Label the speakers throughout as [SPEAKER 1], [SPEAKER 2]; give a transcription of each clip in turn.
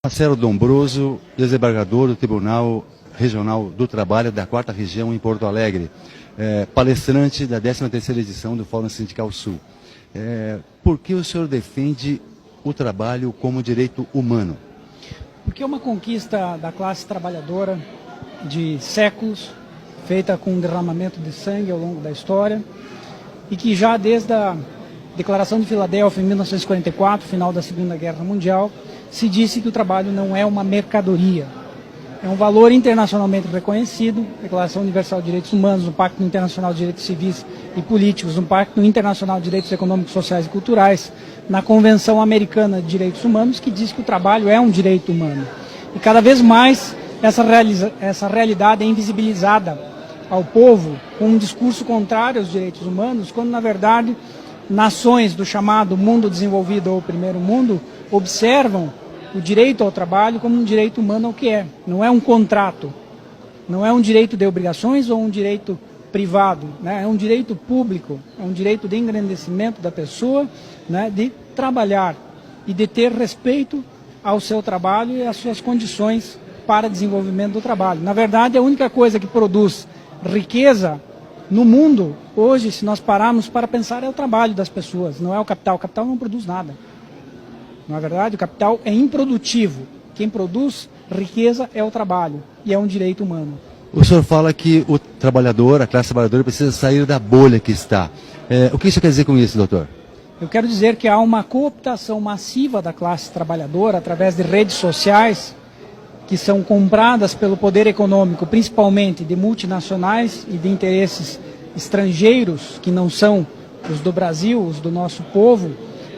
[SPEAKER 1] Marcelo Dombroso, desembargador do Tribunal Regional do Trabalho da 4ª Região em Porto Alegre, palestrante da 13ª edição do Fórum Sindical Sul. Por que o senhor defende o trabalho como direito humano?
[SPEAKER 2] Porque é uma conquista da classe trabalhadora de séculos, feita com um derramamento de sangue ao longo da história, e que já desde a Declaração de Filadélfia, em 1944, final da Segunda Guerra Mundial, se disse que o trabalho não é uma mercadoria. É um valor internacionalmente reconhecido, Declaração Universal de Direitos Humanos, no Pacto Internacional de Direitos Civis e Políticos, no Pacto Internacional de Direitos Econômicos, Sociais e Culturais, na Convenção Americana de Direitos Humanos, que diz que o trabalho é um direito humano. E cada vez mais essa realidade é invisibilizada ao povo com um discurso contrário aos direitos humanos, quando na verdade nações do chamado mundo desenvolvido ou primeiro mundo observam o direito ao trabalho como um direito humano, o que é. Não é um contrato, não é um direito de obrigações ou um direito privado, né? É um direito público, é um direito de engrandecimento da pessoa, né? De trabalhar e de ter respeito ao seu trabalho e às suas condições para desenvolvimento do trabalho. Na verdade, a única coisa que produz riqueza no mundo, hoje, se nós pararmos para pensar, é o trabalho das pessoas, não é o capital. O capital não produz nada. Na verdade, o capital é improdutivo. Quem produz riqueza é o trabalho e é um direito humano.
[SPEAKER 1] O senhor fala que o trabalhador, a classe trabalhadora, precisa sair da bolha que está. O que isso quer dizer com isso, doutor?
[SPEAKER 2] Eu quero dizer que há uma cooptação massiva da classe trabalhadora através de redes sociais que são compradas pelo poder econômico, principalmente de multinacionais e de interesses estrangeiros, que não são os do Brasil, os do nosso povo,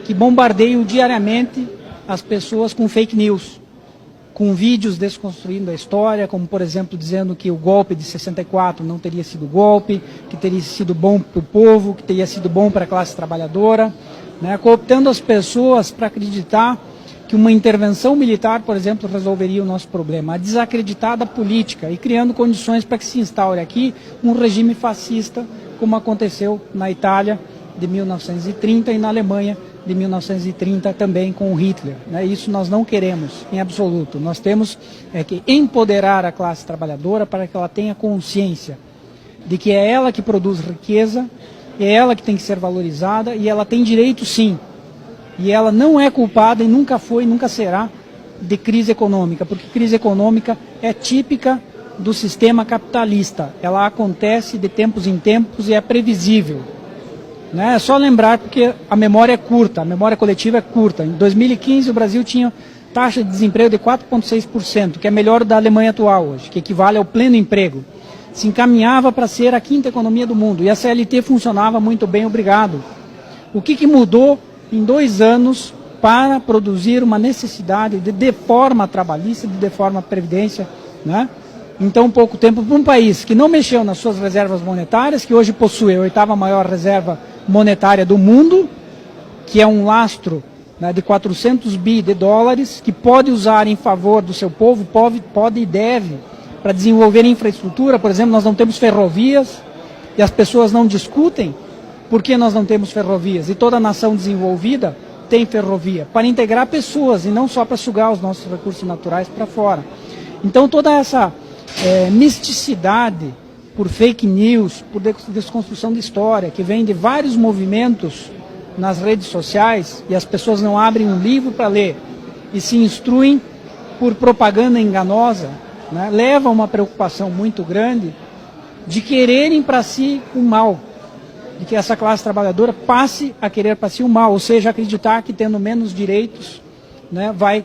[SPEAKER 2] que bombardeiam diariamente as pessoas com fake news, com vídeos desconstruindo a história, como por exemplo dizendo que o golpe de 64 não teria sido golpe, que teria sido bom para o povo, que teria sido bom para a classe trabalhadora, né, cooptando as pessoas para acreditar que uma intervenção militar, por exemplo, resolveria o nosso problema, a desacreditar da política e criando condições para que se instaure aqui um regime fascista, como aconteceu na Itália de 1930 e na Alemanha de 1930 também com o Hitler, né? Isso nós não queremos em absoluto. Nós temos que empoderar a classe trabalhadora para que ela tenha consciência de que é ela que produz riqueza, é ela que tem que ser valorizada e ela tem direito sim. E ela não é culpada e nunca foi, nunca será de crise econômica, porque crise econômica é típica do sistema capitalista. Ela acontece de tempos em tempos e é previsível. Né? É só lembrar porque a memória é curta, a memória coletiva é curta. Em 2015 o Brasil tinha taxa de desemprego de 4,6%, que é melhor da Alemanha atual hoje, que equivale ao pleno emprego. Se encaminhava para ser a 5ª economia do mundo e a CLT funcionava muito bem, obrigado. O que mudou em 2 anos para produzir uma necessidade de deforma trabalhista, de deforma previdência, né? Em tão pouco tempo, para um país que não mexeu nas suas reservas monetárias, que hoje possui a 8ª maior reserva monetária do mundo, que é um lastro, né, de 400 bi de dólares, que pode usar em favor do seu povo, pode e deve, para desenvolver infraestrutura. Por exemplo, nós não temos ferrovias, e as pessoas não discutem por que nós não temos ferrovias, e toda nação desenvolvida tem ferrovia, para integrar pessoas e não só para sugar os nossos recursos naturais para fora. Então toda essa misticidade por fake news, por desconstrução de história, que vem de vários movimentos nas redes sociais, e as pessoas não abrem um livro para ler e se instruem por propaganda enganosa, né, leva a uma preocupação muito grande de quererem para si o mal, de que essa classe trabalhadora passe a querer para si o mal, ou seja, acreditar que tendo menos direitos, né, vai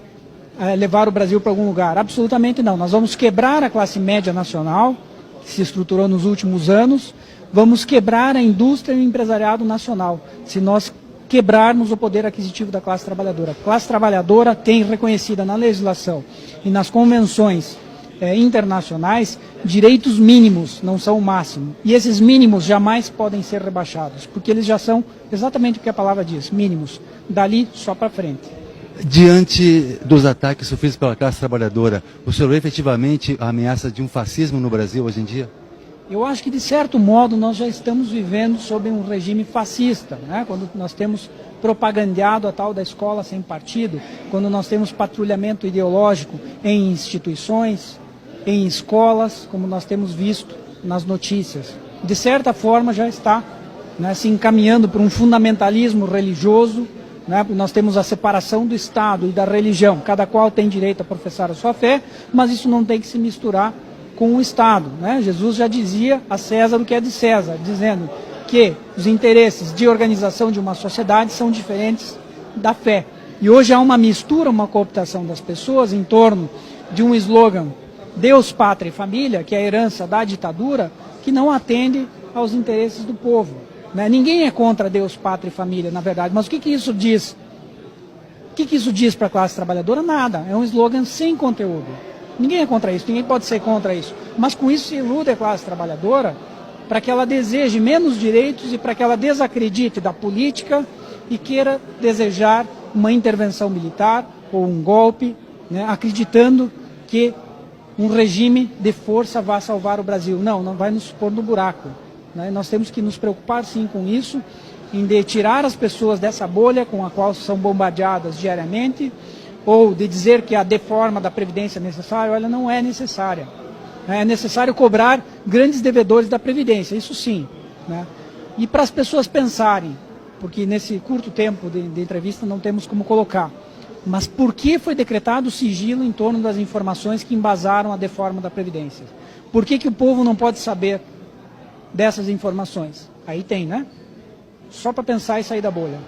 [SPEAKER 2] levar o Brasil para algum lugar. Absolutamente não. Nós vamos quebrar a classe média nacional, que se estruturou nos últimos anos, vamos quebrar a indústria e o empresariado nacional, se nós quebrarmos o poder aquisitivo da classe trabalhadora. A classe trabalhadora tem reconhecida na legislação e nas convenções internacionais direitos mínimos, não são o máximo. E esses mínimos jamais podem ser rebaixados, porque eles já são exatamente o que a palavra diz, mínimos, dali só para frente.
[SPEAKER 1] Diante dos ataques sofridos pela classe trabalhadora, o senhor vê efetivamente a ameaça de um fascismo no Brasil hoje em dia?
[SPEAKER 2] Eu acho que, de certo modo, nós já estamos vivendo sob um regime fascista, né? Quando nós temos propagandeado a tal da escola sem partido, quando nós temos patrulhamento ideológico em instituições, em escolas, como nós temos visto nas notícias. De certa forma, já está, né, se encaminhando para um fundamentalismo religioso, né? Nós temos a separação do Estado e da religião, cada qual tem direito a professar a sua fé, mas isso não tem que se misturar com o Estado, né? Jesus já dizia a César o que é de César, dizendo que os interesses de organização de uma sociedade são diferentes da fé. E hoje há uma mistura, uma cooptação das pessoas em torno de um slogan Deus, Pátria e Família, que é a herança da ditadura, que não atende aos interesses do povo, né? Ninguém é contra Deus, Pátria e Família, na verdade, mas o que isso diz? O que isso diz para a classe trabalhadora? Nada, é um slogan sem conteúdo. Ninguém é contra isso, ninguém pode ser contra isso. Mas com isso se ilude a classe trabalhadora para que ela deseje menos direitos e para que ela desacredite da política e queira desejar uma intervenção militar ou um golpe, né, acreditando que um regime de força vai salvar o Brasil. Não, não vai nos pôr no buraco, né? Nós temos que nos preocupar sim com isso, em de tirar as pessoas dessa bolha com a qual são bombardeadas diariamente, ou de dizer que a deforma da Previdência é necessária. Olha, não é necessária. É necessário cobrar grandes devedores da Previdência, isso sim, né? E para as pessoas pensarem, porque nesse curto tempo de entrevista não temos como colocar, mas por que foi decretado o sigilo em torno das informações que embasaram a deforma da Previdência? Por que o povo não pode saber dessas informações? Aí tem, né? Só para pensar e sair da bolha.